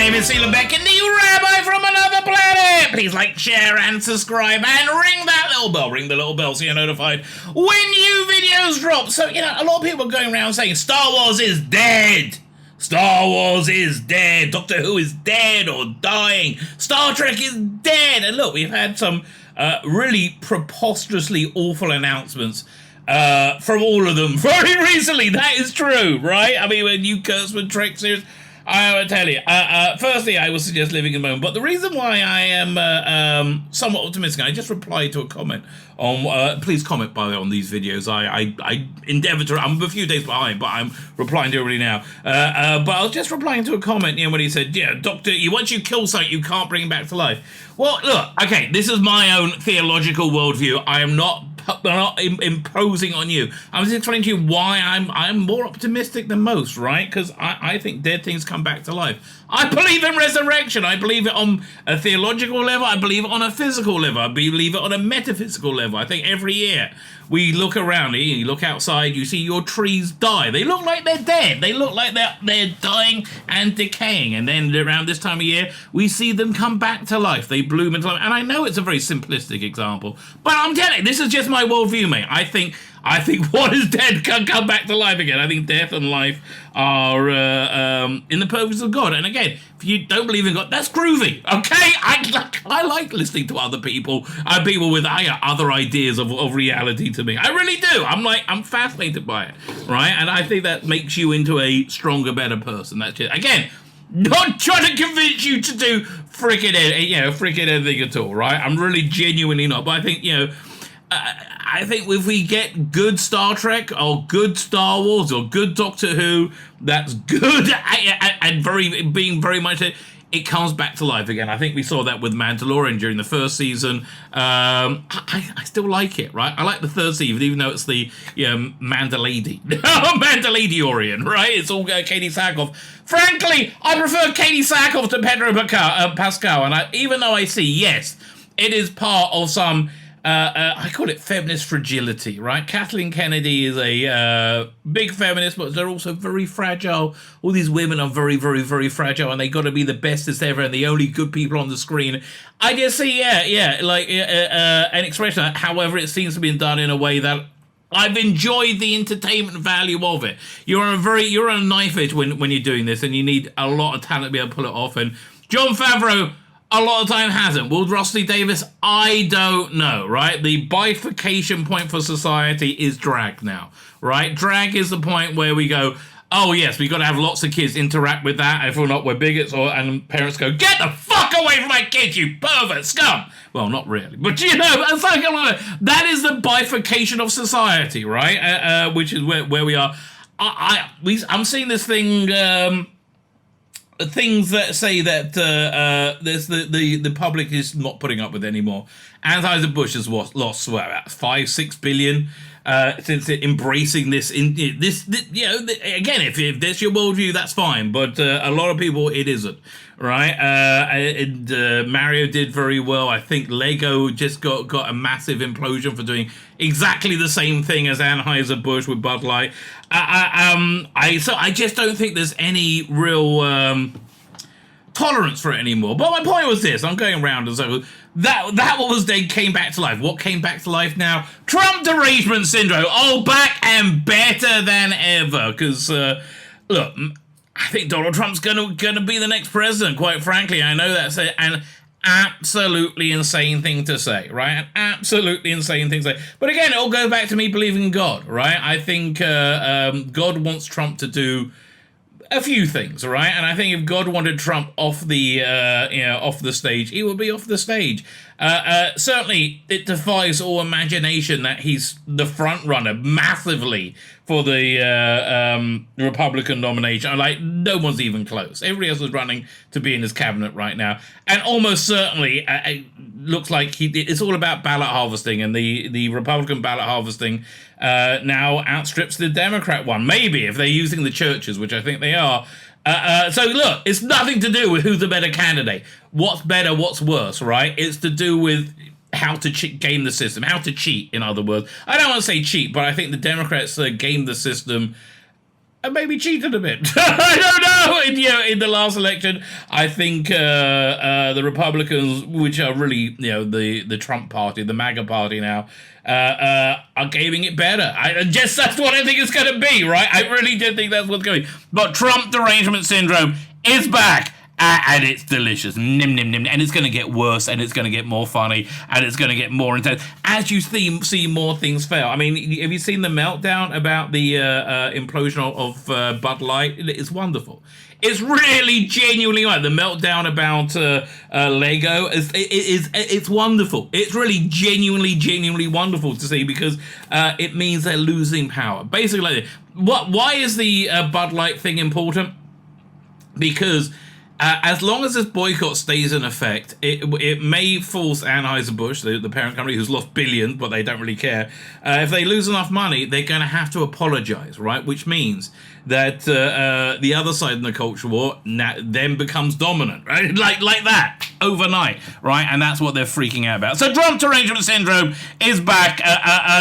name is Tzvi Lebetkin, the rabbi from another planet. Please like, share, and subscribe, and ring that little bell. Ring the little bell so you're notified when new videos drop. So, you know, a lot of people are going around saying Star Wars is dead. Star Wars is dead. Doctor Who is dead or dying. Star Trek is dead. And look, we've had some really preposterously awful announcements from all of them very recently. That is true, right? I mean, when you Kurtzman Trek series, I will tell you. Firstly, I would suggest living in the moment. But the reason why I am somewhat optimistic, I just replied to a comment on. Please comment, by the way, on these videos. I endeavour to. I'm a few days behind, but I'm replying to everybody now. But I was just replying to a comment, when he said, "Yeah, Doctor, once you kill something, you can't bring it back to life." Well, look, okay, this is my own theological worldview. I am not imposing on you. I'm just explaining to you why I'm more optimistic than most, right? Because I think dead things come back to life. I believe in resurrection. I believe it on a theological level. I believe it on a physical level. I believe it on a metaphysical level. I think every year we look around, you look outside, you see your trees die. They look like they're dead. They look like they're dying and decaying. And then around this time of year, we see them come back to life. They bloom into life. And I know it's a very simplistic example, but I'm telling you, this is just my worldview, mate. I think what is dead can come back to life again. I think death and life are in the purpose of God. And again, if you don't believe in God, that's groovy, okay? I like listening to other people, people with other ideas of reality to me. I really do. I'm fascinated by it, right? And I think that makes you into a stronger, better person. That's it. Again, not trying to convince you to do freaking anything at all, right? I'm really genuinely not. But I think, I think if we get good Star Trek or good Star Wars or good Doctor Who, that's good and being very much it comes back to life again. I think we saw that with Mandalorian during the first season. I still like it, right? I like the third season, even though it's the Mandalorian, right? It's all Katie Sackhoff. Frankly, I prefer Katie Sackhoff to Pedro Pascal, and even though I see, yes, it is part of some. I call it feminist fragility, right? Kathleen Kennedy is a big feminist, but they're also very fragile. All these women are very, very, very fragile, and they got to be the bestest ever and the only good people on the screen. I just see, an expression. However, it seems to be done in a way that I've enjoyed the entertainment value of it. You're on a knife edge when you're doing this, and you need a lot of talent to be able to pull it off. And Jon Favreau, a lot of time hasn't. Will Rossley Davis? I don't know, right? The bifurcation point for society is drag now, right? Drag is the point where we go, oh yes, we got to have lots of kids interact with that. If we're not, we're bigots, and parents go, get the fuck away from my kids, you pervert scum. Well, not really, but it's like that is the bifurcation of society, right? Which is where we are. I'm seeing this thing. Things that say that there's the public is not putting up with anymore. Anheuser-Busch has lost about 5-6 billion since embracing this. Again, if that's your worldview, that's fine. But a lot of people, it isn't, right? And Mario did very well. I think Lego just got a massive implosion for doing exactly the same thing as Anheuser-Busch with Bud Light. I just don't think there's any real tolerance for it anymore. But my point was this: I'm going around and so that what was dead came back to life. What came back to life now? Trump derangement syndrome. Oh, back and better than ever. Because look, I think Donald Trump's gonna be the next president. Quite frankly, I know that's an absolutely insane thing to say, right? An absolutely insane thing to say. But again, it all goes back to me believing in God, right? I think God wants Trump to do a few things, right? And I think if God wanted Trump off the stage, he would be off the stage. Certainly, it defies all imagination that he's the front runner massively for the Republican nomination. Like, no one's even close. Everybody else is running to be in his cabinet right now. And almost certainly, it looks like it's all about ballot harvesting, and the Republican ballot harvesting now outstrips the Democrat one. Maybe, if they're using the churches, which I think they are. So look, it's nothing to do with who's the better candidate. What's better, what's worse, right? It's to do with how to game the system, how to cheat, in other words. I don't want to say cheat, but I think the Democrats game the system and maybe cheated a bit. I don't know. In the last election, I think the Republicans, which are really the Trump party, the MAGA party now, are gaming it better. That's what I think it's going to be, right? I really do think that's what's going. But Trump derangement syndrome is back. And it's delicious. Nim, nim, nim. And it's going to get worse, and it's going to get more funny, and it's going to get more intense as you see more things fail. I mean, have you seen the meltdown about the implosion of Bud Light? It's wonderful. It's really genuinely like the meltdown about Lego. It's wonderful. It's really genuinely wonderful to see, because it means they're losing power. Basically, why is the Bud Light thing important? Because as long as this boycott stays in effect, it may force Anheuser-Busch, the parent company who's lost billions, but they don't really care. If they lose enough money, they're going to have to apologize, right? Which means that the other side in the culture war then becomes dominant, right? Like that, overnight, right? And that's what they're freaking out about. So Trump derangement syndrome is back.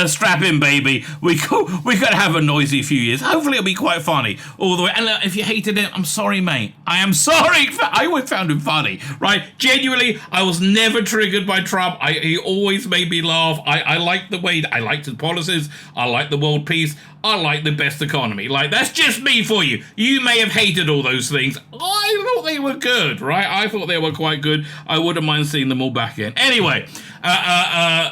Strap in, baby. We could have a noisy few years. Hopefully it'll be quite funny all the way. And if you hated it, I'm sorry, mate. I am sorry. I always found him funny, right? Genuinely, I was never triggered by Trump. He always made me laugh. I liked the way, I liked his policies. I liked the world peace. I like the best economy. Like, that's just me for you. You may have hated all those things. I thought they were good, right? I thought they were quite good. I wouldn't mind seeing them all back in. Anyway,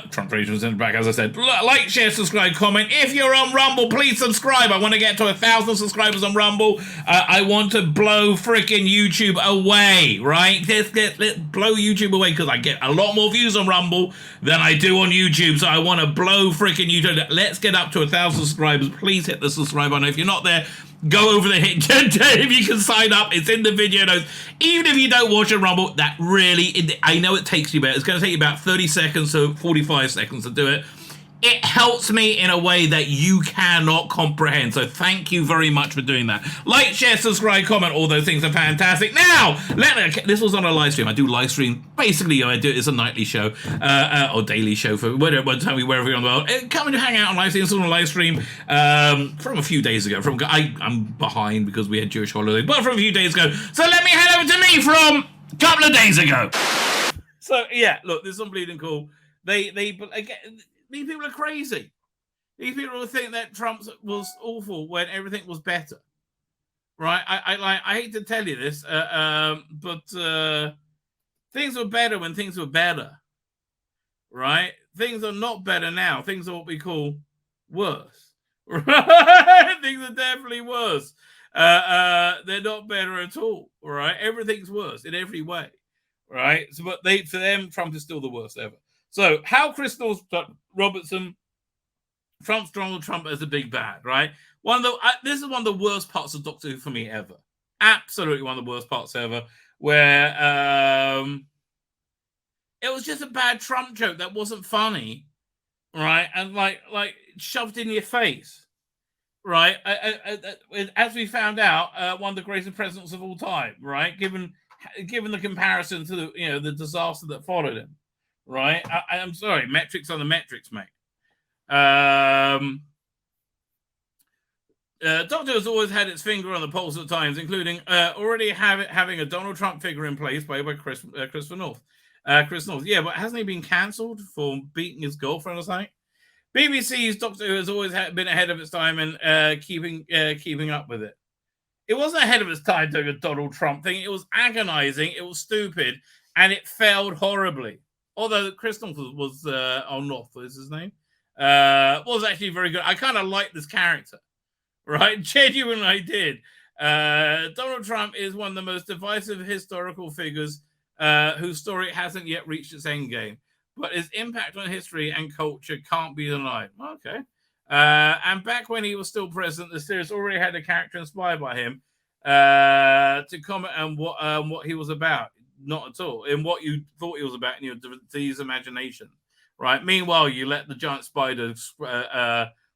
Trump Rangers in back, as I said. Like, share, subscribe, comment. If you're on Rumble, please subscribe. I want to get to 1,000 subscribers on Rumble. I want to blow freaking YouTube away, right? Let's blow YouTube away, because I get a lot more views on Rumble than I do on YouTube. So I want to blow freaking YouTube. Let's get up to 1,000 subscribers. Please hit the subscribe button. If you're not there, go over there, hit if you can sign up. It's in the video notes. Even if you don't watch a Rumble, that really, I know it takes you about, it's going to take you about 30 seconds to 45 seconds to do it. It helps me in a way that you cannot comprehend. So thank you very much for doing that. Like, share, subscribe, comment. All those things are fantastic. Now, this was on a live stream. I do live stream. Basically, I do. It's a nightly show or daily show for whatever time wherever you're on the world. Come and hang out on live stream. It's on a live stream from a few days ago. I'm behind because we had Jewish holidays, but from a few days ago. So let me head over to me from a couple of days ago. So yeah, look, this is bleeding cool. These people are crazy. These people think that Trump was awful when everything was better, right? I hate to tell you this, but things were better when things were better, right? Things are not better now. Things are what we call worse. Right? Things are definitely worse. They're not better at all, right? Everything's worse in every way, right? So, but for them, Trump is still the worst ever. So, how Crystal Robertson Trump's Donald Trump as a big bad, right? This is one of the worst parts of Doctor Who for me ever. Absolutely one of the worst parts ever, where it was just a bad Trump joke that wasn't funny, right? And like shoved in your face, right? As we found out, one of the greatest presidents of all time, right? Given the comparison to the disaster that followed him. Right, I'm sorry. Metrics are the metrics, mate. Doctor has always had its finger on the pulse at times, including already having a Donald Trump figure in place played by Chris North. Chris North, yeah, but hasn't he been cancelled for beating his girlfriend or something? BBC's Doctor Who has always been ahead of its time and keeping up with it. It wasn't ahead of its time doing a Donald Trump thing. It was agonizing. It was stupid, and it failed horribly. Although Chris North was North is his name, was actually very good. I kind of like this character, right? Genuinely, I did. Donald Trump is one of the most divisive historical figures whose story hasn't yet reached its end game, but his impact on history and culture can't be denied. Okay. And back when he was still president, the series already had a character inspired by him to comment on what he was about. Not at all. In what you thought he was about in your diseased imagination, right? Meanwhile, you let the giant spider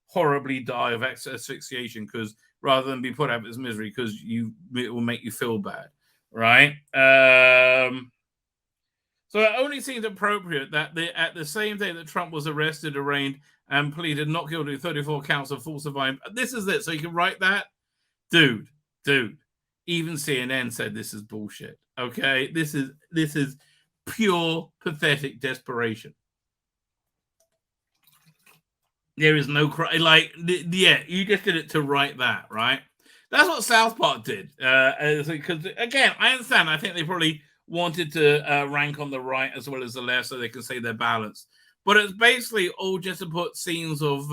horribly die of asphyxiation because rather than be put out of its misery because it will make you feel bad, right? So it only seems appropriate that at the same day that Trump was arrested, arraigned, and pleaded not guilty to 34 counts of falsifying. This is it. So you can write that. dude. Even CNN said this is bullshit. Okay, this is pure pathetic desperation. There is no yeah, you just did it to write that, right? That's what South Park did. Because again, I understand. I think they probably wanted to rank on the right as well as the left, so they can say they're balanced. But it's basically all just to put scenes of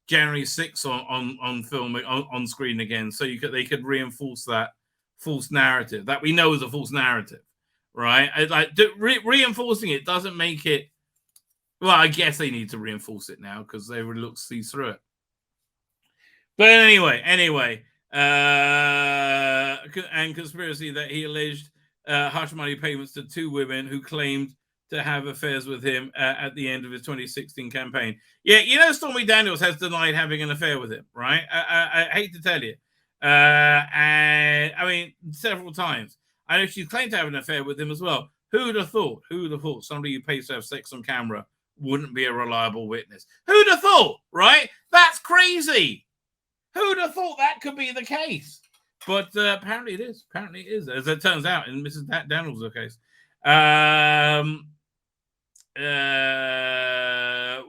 January 6th on film on screen again, so they could reinforce that false narrative that we know is a false narrative, right? Reinforcing it doesn't make it. Well, I guess they need to reinforce it now because they would look see through it. But anyway, and conspiracy that he alleged hush money payments to two women who claimed to have affairs with him at the end of his 2016 campaign. Yeah, Stormy Daniels has denied having an affair with him, right? I hate to tell you. And I mean, several times. I know she's claimed to have an affair with him as well. Who'd have thought? Somebody who pays to have sex on camera wouldn't be a reliable witness? Who'd have thought, right? That's crazy. Who'd have thought that could be the case? But apparently it is. As it turns out in Mrs. Daniels' case.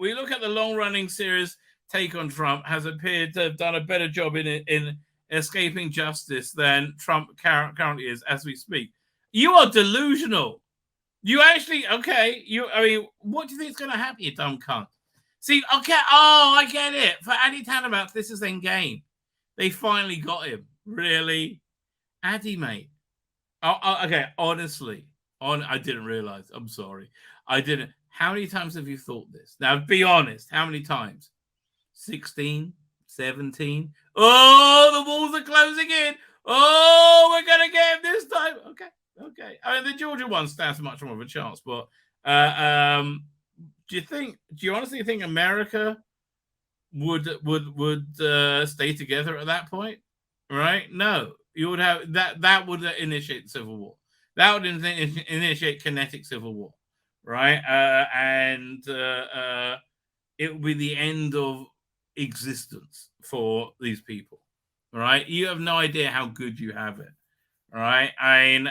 We look at the long-running series Take on Trump has appeared to have done a better job in escaping justice than Trump currently is as we speak. You are delusional. You actually, okay, what do you think is going to happen, you dumb cunt? See, okay, I get it. For Addy Tannenbaum, this is end game. They finally got him. Really? Addy, mate. Okay, honestly. I didn't realize. I'm sorry. I didn't. How many times have you thought this? Now, be honest. How many times? 16? 17? Oh, the walls are closing in. Oh, we're going to get him this time. Okay. I mean, the Georgia one stands much more of a chance, but do you honestly think America would stay together at that point? Right? No. You would have that would initiate the Civil War. That would initiate kinetic civil war, right? And it would be the end of existence for these people, right? You have no idea how good you have it. Right, I mean,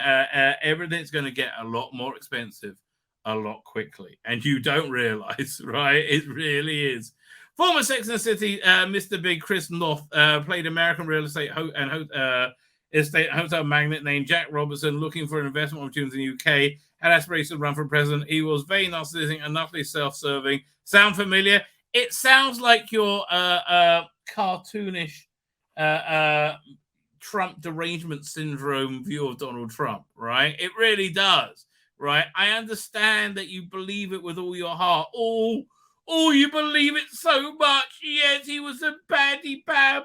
everything's going to get a lot more expensive a lot quickly, and you don't realize, right? It really is. Former Sex and the City, Mr. Big Chris Noth played American real estate estate hotel magnate named Jack Robertson, looking for an investment opportunity in the UK, had aspirations to run for president. He was very narcissistic and utterly self-serving. Sound familiar? It sounds like your cartoonish Trump derangement syndrome view of Donald Trump, right? It really does, right? I understand that you believe it with all your heart. Oh, you believe it so much. Yes, he was a bad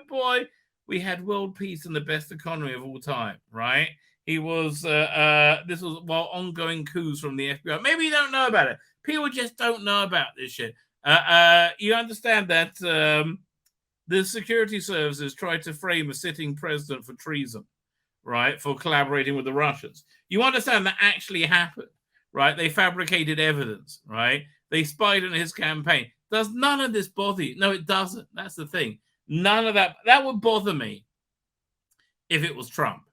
boy. We had world peace and the best economy of all time, right? He was, this was while ongoing coups from the FBI. Maybe you don't know about it. People just don't know about this shit. You understand that the security services tried to frame a sitting president for treason, right? For collaborating with the Russians. You understand that actually happened, right? They fabricated evidence, right? They spied on his campaign. Does none of this bother you? No, it doesn't. That's the thing. None of that. That would bother me if it was Trump.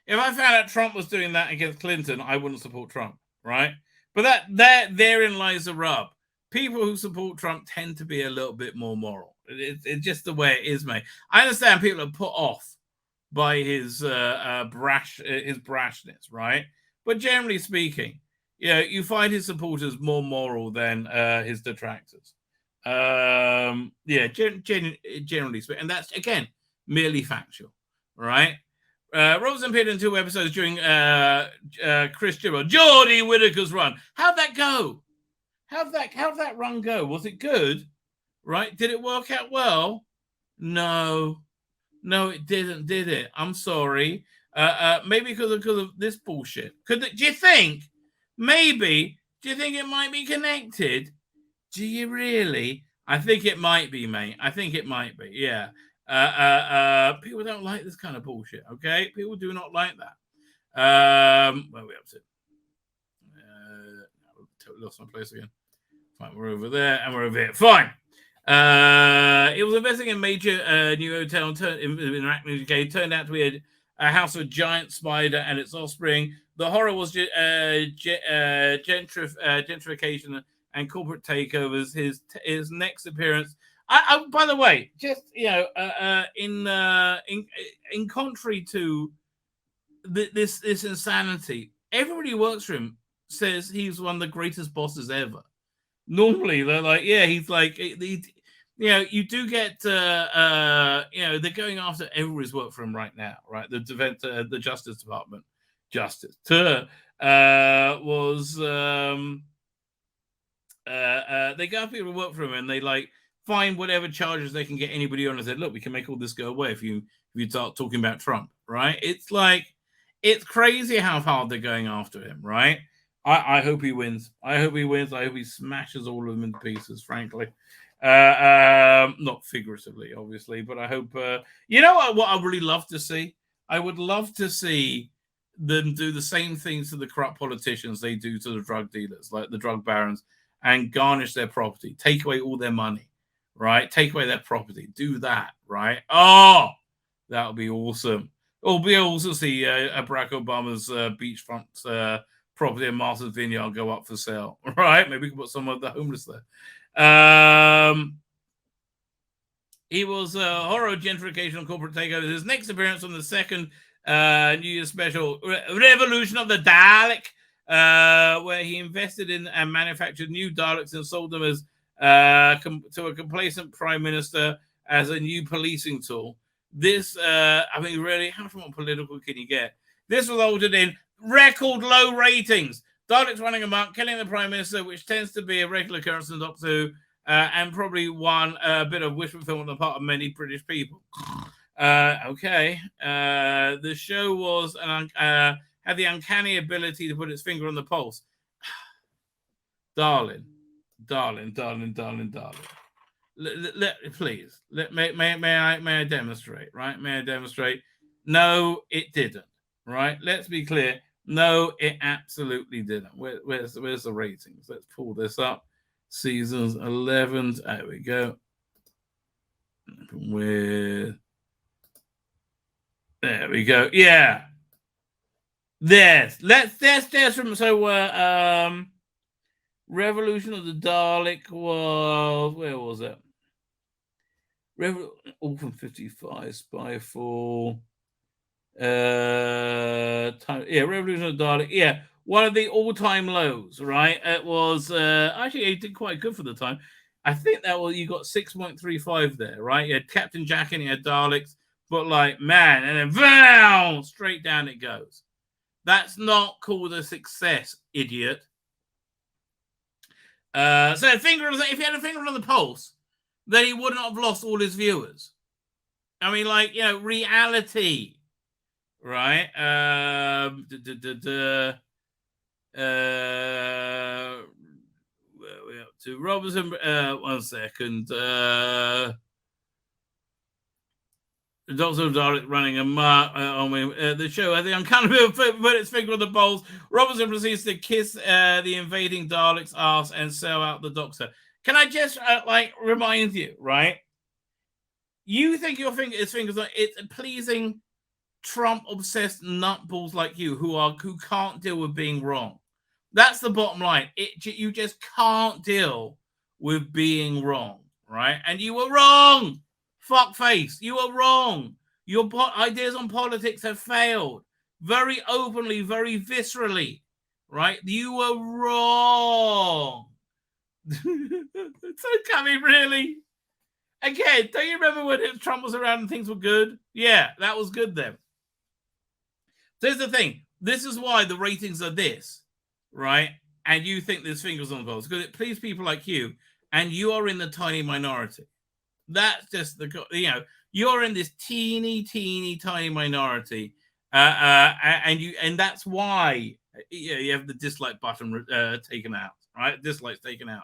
If I found out Trump was doing that against Clinton, I wouldn't support Trump, right? But therein lies the rub. People who support Trump tend to be a little bit more moral. It's just the way it is, mate. I understand people are put off by his brashness, right? But generally speaking, you find his supporters more moral than his detractors. Generally speaking, and that's again merely factual, right? Rosen appeared in 2 episodes during Chris Gibber, Geordie Whittaker's run. How'd that go? How'd that run go? Was it good? Right? Did it work out well? No, it didn't, did it? I'm sorry. Maybe because of this bullshit. Do you think it might be connected? Do you really? I think it might be, mate. I think it might be. Yeah. People don't like this kind of bullshit. Okay, people do not like that. Where are we up to? Lost my place again. Fine, we're over there and we're over here. Fine. It was investing in major new hotel in Arachne, UK. Turned out to be a house of a giant spider and its offspring. The horror was gentrification and corporate takeovers. His next appearance. By the way, just in contrary to this insanity, everybody who works for him says he's one of the greatest bosses ever. Normally, they're like, yeah, he's like, you do get, they're going after everybody's work for him right now, right? The Justice Department, was they go after people who work for him and they like find whatever charges they can get anybody on and said, look, we can make all this go away if you start talking about Trump, right? It's like it's crazy how hard they're going after him, right? I hope he wins. I hope he wins. I hope he smashes all of them into pieces, frankly. Not figuratively, obviously, but I hope. You know what I really love to see? I would love to see them do the same things to the corrupt politicians they do to the drug dealers, like the drug barons, and garnish their property, take away all their money, right? Take away their property. Do that, right? Oh, that would be awesome. It'll be awesome to see Barack Obama's beachfront property in Martha's Vineyard go up for sale, right? Maybe we can put some of the homeless there. He was horror gentrification and corporate takeover. His next appearance on the second New Year's special, Revolution of the Dalek, where he invested in and manufactured new Daleks and sold them as to a complacent prime minister as a new policing tool. This, really, how much more political can you get? This resulted in record low ratings. Daleks running amok, killing the prime minister, which tends to be a regular occurrence in Doctor Who, and probably one bit of wish fulfillment on the part of many British people. Okay. The show was had the uncanny ability to put its finger on the pulse. Darling. Please, may I demonstrate? Right? May I demonstrate? No, it didn't. Right? Let's be clear. No, it absolutely didn't. Where's the ratings? Let's pull this up. Seasons 11. There we go. There we go. Yeah. There's from Revolution of the Dalek was, where was it? Orphan 55, Spyfall. Revolution of the Dalek. Yeah, one of the all-time lows, right? It was actually it did quite good for the time. I think that was, you got 6.35 there, right? You had Captain Jack and you had Daleks, but like, man, and then vow, straight down it goes. That's not called a success, idiot. So if he had a finger on the pulse, then he wouldn't have lost all his viewers. I mean, like, reality, right? Where are we up to? Robertson, 1 second. The Doctor of Dalek running amok on the show. I think I'm kind of put its finger on the pulse. Robertson proceeds to kiss the invading Dalek's ass and sell out the Doctor. Can I just remind you, right? You think his fingers on it's pleasing Trump-obsessed nutballs like you who can't deal with being wrong. That's the bottom line. You just can't deal with being wrong, right? And you were wrong. Fuckface, you are wrong. Your ideas on politics have failed very openly, very viscerally, right? You were wrong. So, Cammy, really? Again, don't you remember when Trump was around and things were good? Yeah, that was good then. So here's the thing. This is why the ratings are this, right? And you think there's fingers on the pulse because it pleases people like you, and you are in the tiny minority. That's just you're in this teeny tiny minority, and that's why you have the dislike button taken out, right? Dislikes taken out,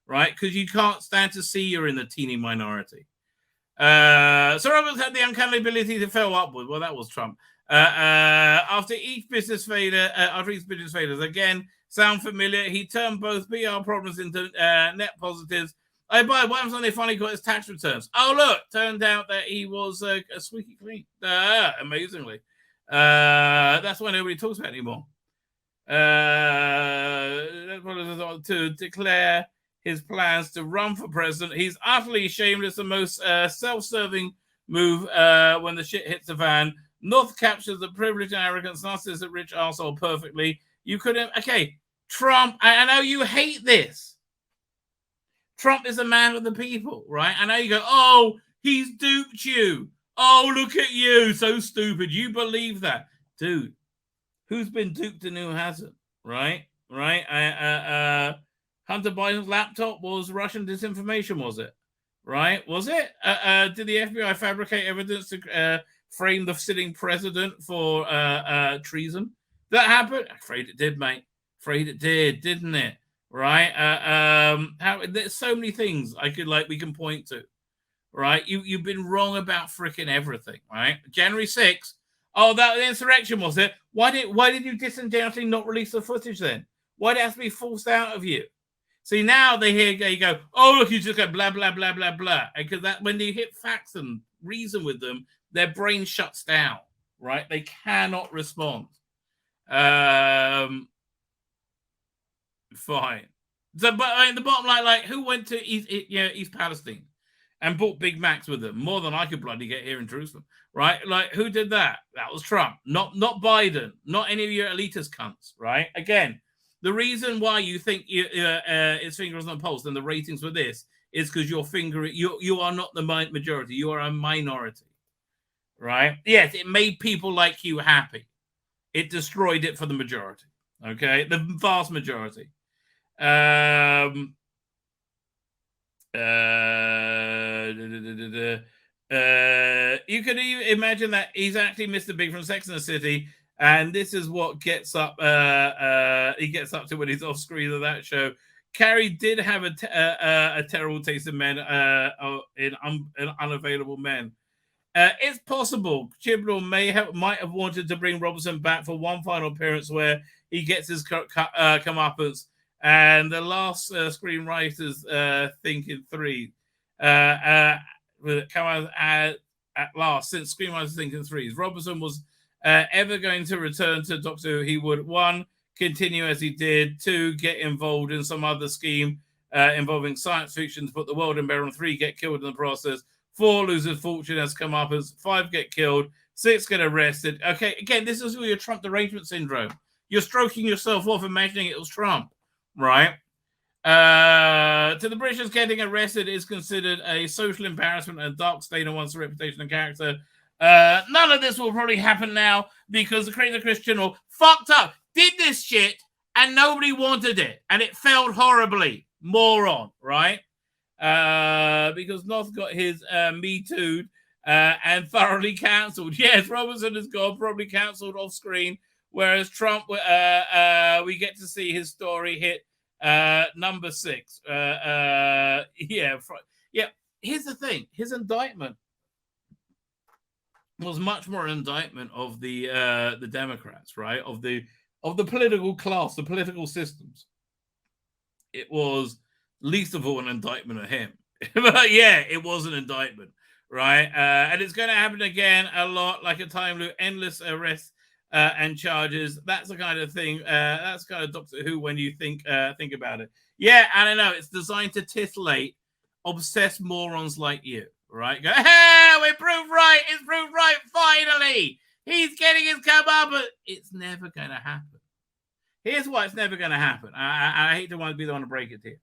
right? Because you can't stand to see you're in the teeny minority. So Roberts had the uncanny ability to fail upward. Well, that was Trump. After each business failure, again, sound familiar? He turned both PR problems into net positives Oh, by what happens when they finally got his tax returns? Oh, look, turned out that he was a squeaky clean. Amazingly. That's why nobody talks about it anymore. To declare his plans to run for president. He's utterly shameless, the most self-serving move when the shit hits the fan. North captures the privilege and arrogance, narcissistic rich arsehole perfectly. You couldn't. Okay, Trump, I know you hate this. Trump is a man of the people, right? I know you go, oh, he's duped you. Oh, look at you, so stupid. You believe that. Dude, who's been duped and who hasn't, right? Right? Hunter Biden's laptop was Russian disinformation, was it? Right? Was it? Did the FBI fabricate evidence to frame the sitting president for treason? That happened? I'm afraid it did, mate. Afraid it did, didn't it? Right? There's so many things we can point to. Right? You've been wrong about freaking everything, right? January 6th. Oh, that the insurrection was it? Why did you disingenuously not release the footage then? Why did it have to be forced out of you? See, now they hear you go, oh, look, you just go blah, blah, blah, blah, blah. Because that when you hit facts and reason with them, their brain shuts down, right? They cannot respond. Fine. So, but I mean, the bottom line, like, who went to East Palestine and bought Big Macs with them? More than I could bloody get here in Jerusalem, right? Like, who did that? That was Trump, not Biden, not any of your elitist cunts, right? Again, the reason why you think his finger is on the pulse and the ratings for this is because you are not the majority, you are a minority, right? Yes, it made people like you happy. It destroyed it for the majority, okay? The vast majority. You could even imagine that he's actually Mr. Big from Sex and the City, and this is what gets up. He gets up to when he's off screen of that show. Carrie did have a terrible taste in men, in unavailable men. It's possible Chibnall might have wanted to bring Robertson back for one final appearance where he gets his comeuppance. And the last screenwriters thinking three come out at last since screenwriters thinking threes. Robertson was ever going to return to Doctor Who. He would, one, continue as he did, two, get involved in some other scheme involving science fiction to put the world in peril, three, get killed in the process, four, lose his fortune as come up as, five, get killed, six, get arrested. Okay, again, this is your Trump derangement syndrome. You're stroking yourself off, imagining it was Trump. Right. To the British, getting arrested is considered a social embarrassment and a dark stain on one's reputation and character. None of this will probably happen now because the Crazy Christian fucked up, did this shit, and nobody wanted it, and it failed horribly. Moron, right? Because North got his Me Too'd and thoroughly cancelled. Yes, Robertson has got probably cancelled off screen. Whereas Trump, we get to see his story hit number 6. Yeah. Here's the thing: his indictment was much more an indictment of the Democrats, right? Of the political class, the political systems. It was least of all an indictment of him. But yeah, it was an indictment, right? And it's going to happen again a lot, like a time loop, endless arrests. And charges. That's the kind of thing. That's kind of Doctor Who when you think about it. Yeah, I don't know. It's designed to titillate obsessed morons like you, right? Go, hey, we proved right. It's proved right. Finally, he's getting his come up, but it's never going to happen. Here's why it's never going to happen. I hate to want to be the one to break it to you.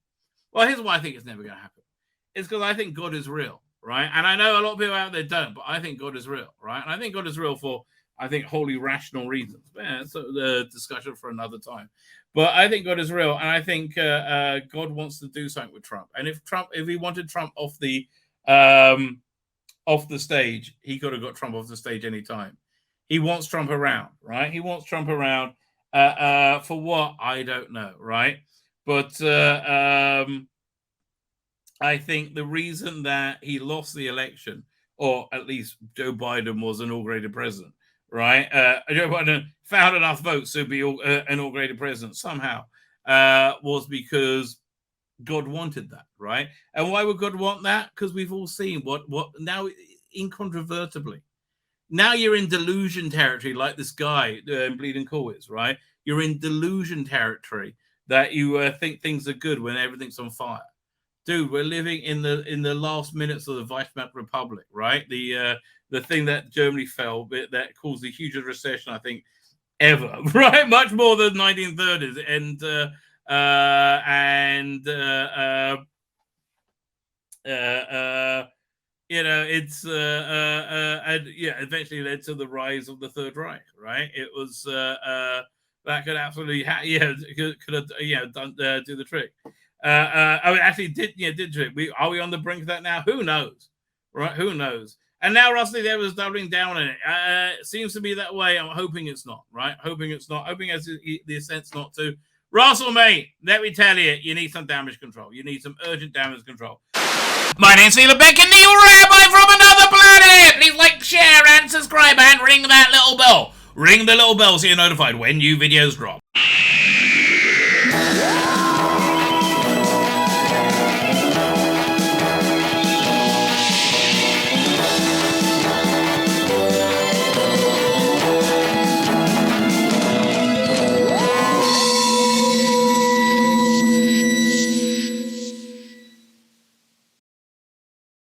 Well, here's why I think it's never going to happen. It's because I think God is real, right? And I know a lot of people out there don't, but I think God is real, right? And I think God is real for, I think, wholly rational reasons. Yeah, so the discussion for another time. But I think God is real, and I think God wants to do something with Trump. And if he wanted Trump off the stage, he could have got Trump off the stage anytime. He wants Trump around, right? He wants Trump around for what? I don't know, right? But I think the reason that he lost the election, or at least Joe Biden was inaugurated president, right? Joe Biden found enough votes to be inaugurated president somehow, was because God wanted that, right? And why would God want that? Because we've all seen what now, incontrovertibly. Now you're in delusion territory, like this guy Bleeding Cool is, right? You're in delusion territory that you think things are good when everything's on fire. Dude, we're living in the last minutes of the Weimar Republic, right? The thing that Germany fell, that caused the hugest recession, I think, ever, right? Much more than 1930s, it's and yeah, eventually led to the rise of the Third Reich, right? It was that could absolutely could have done do the trick. I mean, actually did trick. Are we on the brink of that now? Who knows, right? Who knows? And now Rusty there was doubling down on it. It seems to be that way. I'm hoping it's not, right? Hoping it's not. Hoping as the sense not to. Russell, mate, let me tell you, you need some damage control. You need some urgent damage control. My name's Tzvi Lebetkin, the rabbi from another planet! Please like, share, and subscribe, and ring that little bell. Ring the little bell so you're notified when new videos drop.